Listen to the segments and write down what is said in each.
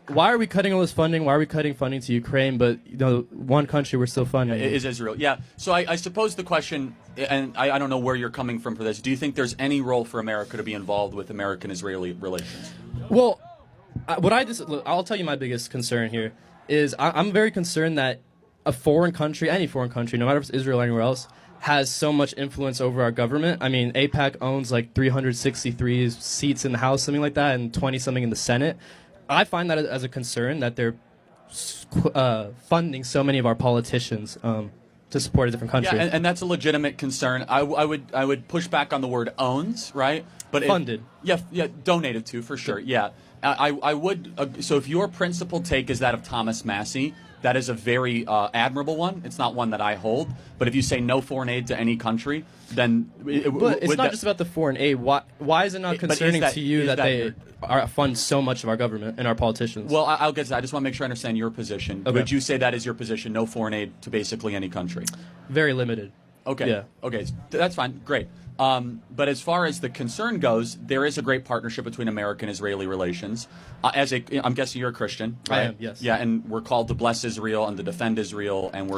Why are we cutting all this funding? Why are we cutting funding to Ukraine? But one country we're still funding is Israel. Yeah. So I suppose the question, and I don't know where you're coming from for this. Do you think there's any role for America to be involved with American-Israeli relations? Well, I'll tell you my biggest concern here is I'm very concerned that a foreign country, any foreign country, no matter if it's Israel or anywhere else, has so much influence over our government. I mean, AIPAC owns like 363 seats in the House, something like that, and 20-something in the Senate. I find that as a concern that they're funding so many of our politicians to support a different country. Yeah, and that's a legitimate concern. I would push back on the word owns, right? But funded. Yeah, donated to for sure. Yeah, I would. So if your principal take is that of Thomas Massey, that is a very admirable one. It's not one that I hold. But if you say no foreign aid to any country, then but it's not just about the foreign aid. Why is it not concerning to you that they fund so much of our government and our politicians? Well, I'll get to that. I just want to make sure I understand your position. Okay. Would you say that is your position? No foreign aid to basically any country? Very limited. Okay. Yeah. Okay. That's fine. Great. But as far as the concern goes, there is a great partnership between American-Israeli relations. I'm guessing you're a Christian, right? I am, yes. Yeah, and we're called to bless Israel and to defend Israel, and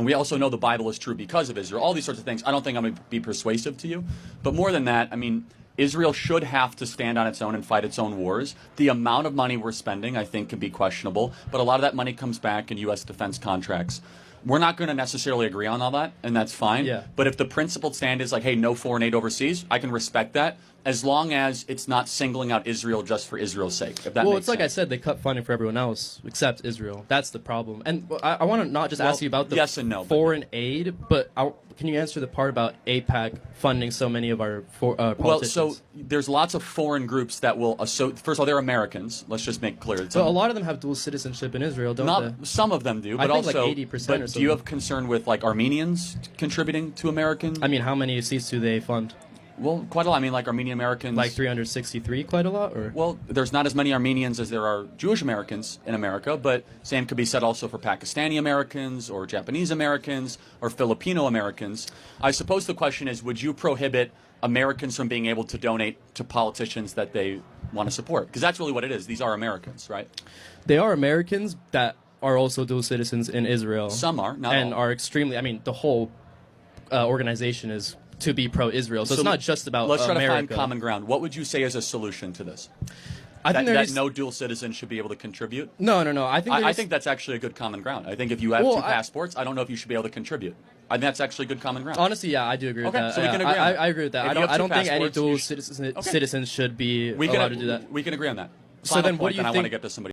we also know the Bible is true because of Israel. All these sorts of things. I don't think I'm going to be persuasive to you, but more than that, I mean, Israel should have to stand on its own and fight its own wars. The amount of money we're spending, I think, can be questionable, but a lot of that money comes back in U.S. defense contracts. We're not going to necessarily agree on all that, and that's fine. Yeah. But if the principled stand is like, hey, no foreign aid overseas, I can respect that, as long as it's not singling out Israel just for Israel's sake. If that well, makes it's like sense. I said, they cut funding for everyone else except Israel. That's the problem. And I want to not just ask you about the yes and no, foreign aid, but can you answer the part about AIPAC funding so many of our politicians? Well, so there's lots of foreign groups that will first of all, they're Americans. Let's just make clear. So a lot of them have dual citizenship in Israel, don't they? Some of them do, but I think also like 80% or but something. do you have concern with like Armenians contributing to American? I mean, how many seats do they fund? Well, quite a lot. I mean, like Armenian Americans. Like 363, quite a lot? Or? Well, there's not as many Armenians as there are Jewish Americans in America, but same could be said also for Pakistani Americans or Japanese Americans or Filipino Americans. I suppose the question is, would you prohibit Americans from being able to donate to politicians that they want to support? Because that's really what it is. These are Americans, right? They are Americans that are also dual citizens in Israel. Some are, not and all. are extremely, I mean, the whole organization is to be pro-Israel. So it's not just about let's try America. to find common ground. What would you say is a solution to this? I think that no dual citizens should be able to contribute? No. I think that's actually a good common ground. I think if you have two passports, I don't know if you should be able to contribute. I think that's actually good common ground. Honestly, yeah, I do agree with that. So we can agree on that. I agree with that. I don't think any dual citizens should be allowed to do that. We can agree on that. So then what do you I think? want to get to somebody